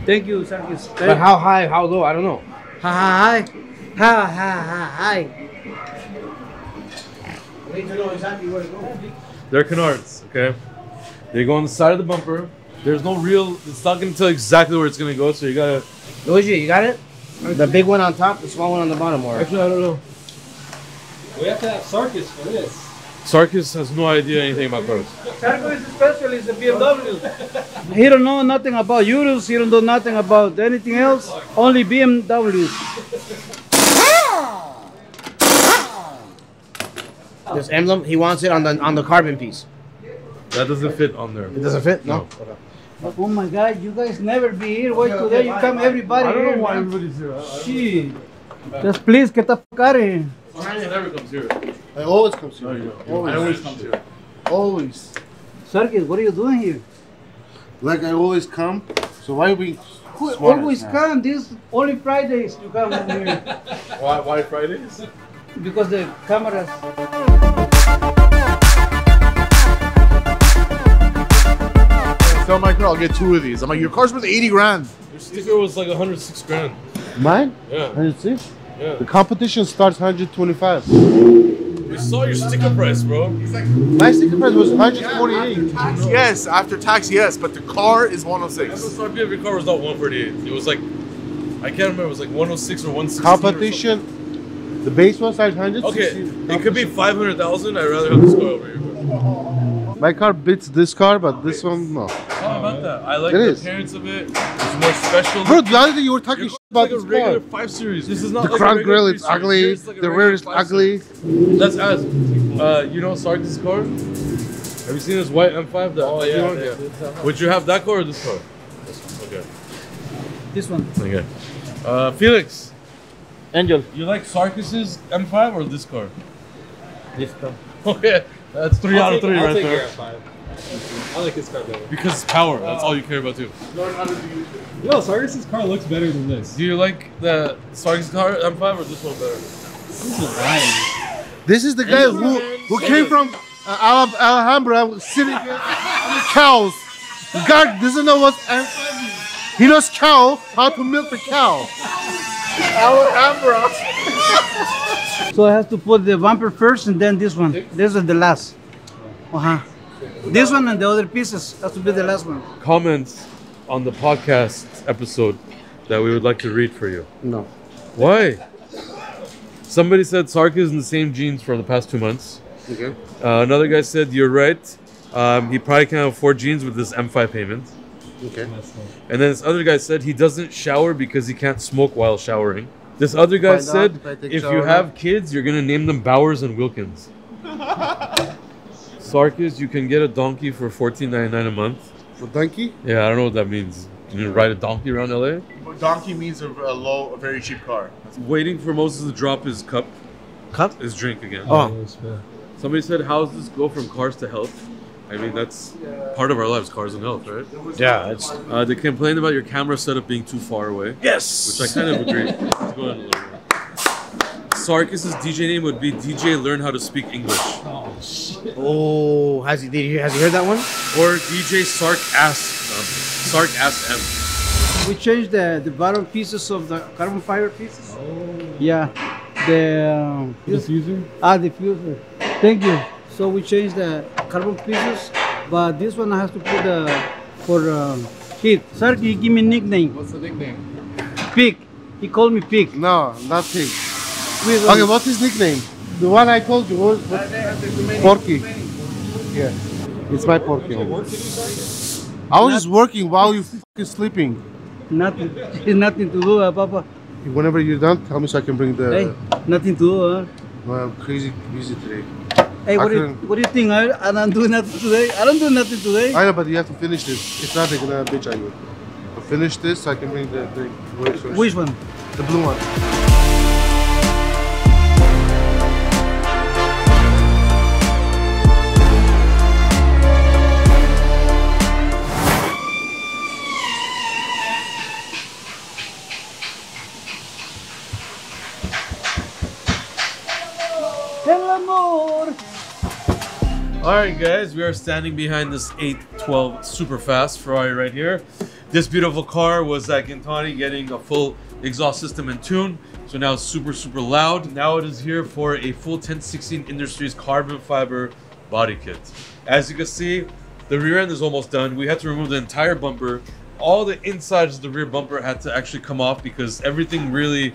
Thank you, Sarkis. But how high, how low? I don't know. Hi. Hi. I need to know exactly where to go. They're canards, okay? They go on the side of the bumper. There's no real, it's not gonna tell exactly where it's gonna go, so you gotta... Luigi, you got it? The big one on top, the small one on the bottom, or? Actually, I don't know. We have to have Sarkis for this. Sarkis has no idea anything about cars. Sarkis is specialist in BMW. He don't know nothing about Urus. He don't know nothing about anything else. Only BMWs. This emblem, he wants it on the carbon piece. That doesn't fit on there. It doesn't fit? No. Oh my God, you guys never be here. Why today you come everybody I don't here, know why man. everybody's here. Shit. Just please get the fuck out of here. Sarkis never comes here. I always come here. I always come here. Always. Sarkis, what are you doing here? Like I always come. So why are we Who smart? always come? This only Fridays you come over here. Why Fridays? Because the cameras. Tell my car I'll get 2 of these. I'm like, your car's worth 80 grand. Your sticker was like 106 grand. Mine? Yeah. 106? Yeah. The competition starts 125. We saw your sticker price, bro. My sticker price was 148. Yes, after tax, yes, but the car is 106. MSRP of your car was not 148. It was like, I can't remember, it was like 106 or 116. Competition, the base one starts 100. Okay, it could be 500,000. I'd rather have this car over here. My car beats this car, but this one, no. How about that? I like It the is. appearance of it. It's more special. Bro, the other day you were talking Your shit car's about like a this regular car. 5 Series. This is not The like a front regular grill, 3 it's Series. ugly. Yours is like a The regular rear is 5 ugly. Series. Let's ask. You know Sarkis' car? Have you seen his white M5? Oh yeah. Would you have that car or this car? Okay. This one. Okay. Felix, Angel. you like Sarkis' M5 or this car? This car. Okay, that's 3 out of 3 right there. I like this car better. Because it's power. That's all you care about too. Yo, Sarkis' car looks better than this. Do you like the Sarkis' car M5 or this one better? This is lying. This is the guy who came from Alhambra sitting here with cows. God doesn't know what's he knows cow, how to milk the cow. Alhambra. So I have to put the bumper first and then this one. This is the last. This one and the other pieces has to be the last one. Comments on the podcast episode that we would like to read for you. No. Why? Somebody said Sarkis is in the same jeans for the past 2 months. Okay. Another guy said, you're right. He probably can't afford jeans with this M5 payment. Okay. And then this other guy said he doesn't shower because he can't smoke while showering. This other guy Find out said, if I take if shower you now. have kids, you're going to name them Bowers and Wilkins. Sarkis, you can get a donkey for $14.99 a month. For donkey? Yeah, I don't know what that means. Can you ride a donkey around LA? Donkey means a very cheap car. Waiting for Moses to drop his cup. Cup? His drink again. Oh. Somebody said, how does this go from cars to health? I mean, that's part of our lives, cars and health, right? Yeah, it's... They complained about your camera setup being too far away. Yes! Which I kind of agree. Let's go ahead a little bit. Sarkis' DJ name would be DJ Learn How to Speak English. Oh, has he heard that one? Or DJ Sark Ask M. We changed the bottom pieces of the carbon fiber pieces. Yeah. The Diffuser? diffuser. Thank you. So we changed the carbon pieces, but this one I have to put for heat. Sarky, give me a nickname. What's the nickname? Pig. He called me Pig. No, not pig. With, Okay, what's his nickname? The one I told you was Porky. Yeah, it's my Porky. I was just working while you fucking sleeping. Nothing. It's nothing to do, Papa. Whenever you're done, tell me so I can bring the. Hey, nothing to do, huh? Well, I'm crazy busy today. Hey, what do you think? I don't do nothing today. I don't do nothing today. I know, but you have to finish this. If not, they're gonna bitch at you. But finish this so I can bring the Which one? The blue one. El amor. Alright, guys. guys, we are standing behind this 812 Superfast Ferrari right here. This beautiful car was at Gintani getting a full exhaust system and tune. So now it's super, super loud. Now it is here for a full 1016 Industries carbon fiber body kit. As you can see, the rear end is almost done. We had to remove the entire bumper. All the insides of the rear bumper had to actually come off because everything really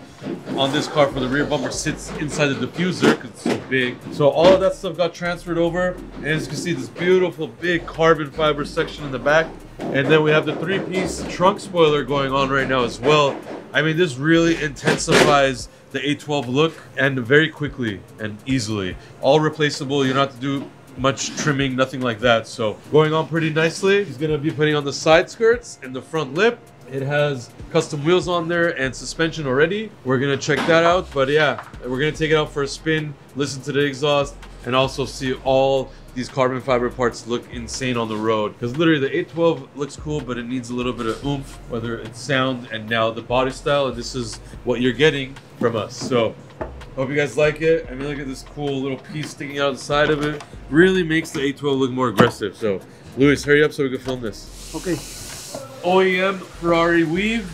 on this car for the rear bumper sits inside the diffuser because it's so big. So all of that stuff got transferred over. And as you can see, this beautiful big carbon fiber section in the back. And then we have the 3-piece trunk spoiler going on right now as well. I mean, this really intensifies the 812 look and very quickly and easily. All replaceable. You don't have to do much trimming, nothing like that. So going on pretty nicely. He's gonna be putting on the side skirts and the front lip. It has custom wheels on there and suspension already. We're gonna check that out. But yeah, we're gonna take it out for a spin, listen to the exhaust, and also see all these carbon fiber parts look insane on the road. Because literally the 812 looks cool, but it needs a little bit of oomph, whether it's sound and now the body style. And this is what you're getting from us. So hope you guys like it. I mean, look at this cool little piece sticking out the side of it. Really makes the 812 look more aggressive. So, Luis, hurry up so we can film this. Okay. OEM Ferrari weave.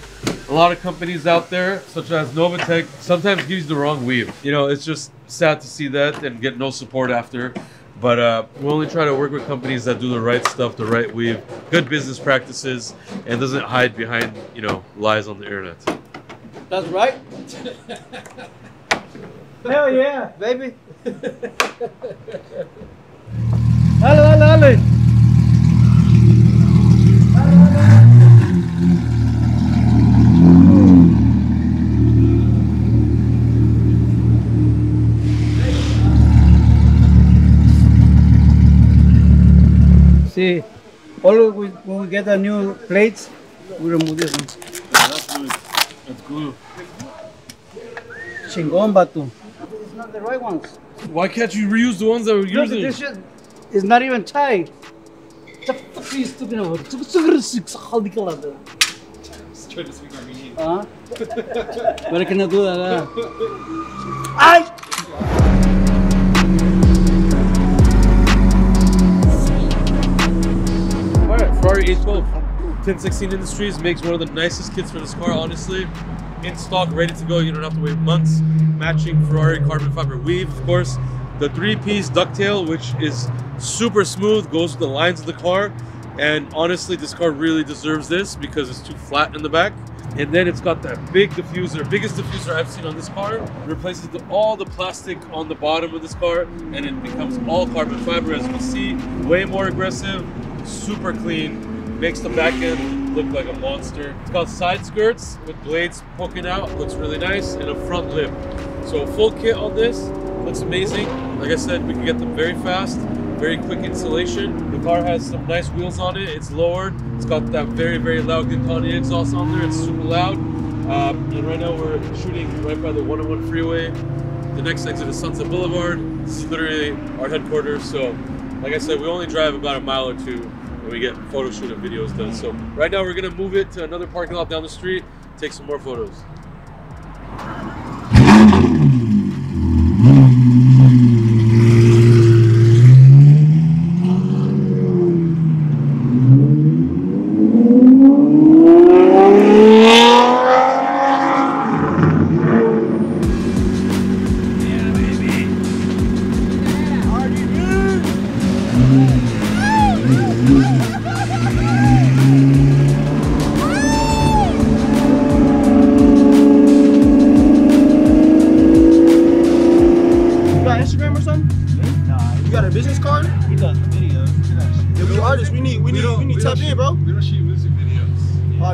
A lot of companies out there, such as Novatec, sometimes gives the wrong weave. You know, it's just sad to see that and get no support after. But we only try to work with companies that do the right stuff, the right weave, good business practices, and doesn't hide behind, you know, lies on the internet. That's right. Hell yeah, baby. Dale, dale, dale. See, always when we get the new plates, we remove this one. That's good. That's glue. Chingón, Batu. It's not the right ones. Why can't you reuse the ones that we're Look, using? this shit is not even tied. What the fuck are you talking about? Just trying to speak Armenian. Pero que no duda, ¿verdad? ¡Ay! Alright, Ferrari 812. 1016 Industries makes one of the nicest kits for this car, honestly. In stock, ready to go. You don't have to wait months. Matching Ferrari carbon fiber weave, of course. The 3-piece ducktail, which is super smooth, goes with the lines of the car. And honestly, this car really deserves this because it's too flat in the back. And then it's got that big diffuser, biggest diffuser I've seen on this car. It replaces all the plastic on the bottom of this car, and it becomes all carbon fiber, as you can see. Way more aggressive, super clean. Makes the back end look like a monster. It's got side skirts with blades poking out, looks really nice, and a front lip. So full kit on this, looks amazing. Like I said, we can get them very fast, very quick installation. The car has some nice wheels on it. It's lowered. It's got that very, very loud Gintani exhaust on there. It's super loud. And right now we're shooting right by the 101 freeway. The next exit is Sunset Boulevard. This is literally our headquarters. So, like I said, we only drive about a mile or two when we get photo shoot and videos done. So right now we're gonna move it to another parking lot down the street, take some more photos.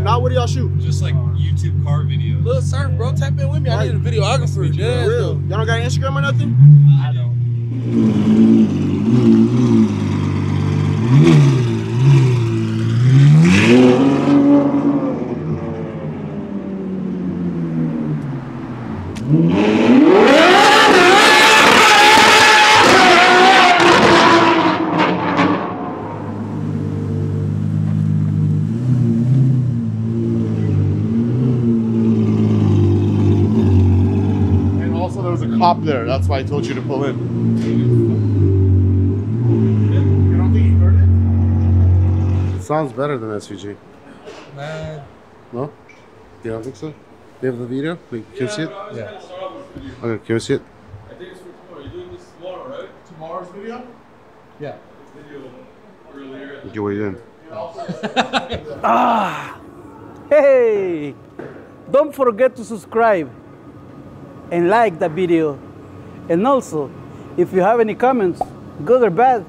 Now what do y'all shoot? Just like YouTube car videos. Little surf, bro. Tap in with me. I need a videographer. Yeah, Real. Y'all don't got an Instagram or nothing? I don't. Cop there. That's why I told you to pull in. You don't think sounds better than SVG. Man. No? You don't think so? Do you have the video? Can we see it? Yeah. Okay, can we see it? I think it's for tomorrow. You're doing this tomorrow, right? Tomorrow's video? Yeah. Video earlier. Okay, what are you doing? Hey! Don't forget to subscribe and like the video. And also, if you have any comments, good or bad,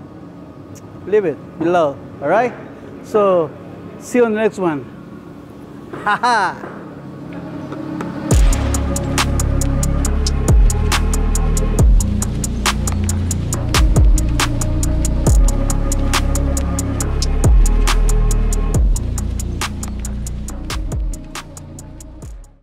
leave it below. Alright? So, see you on the next one. Haha!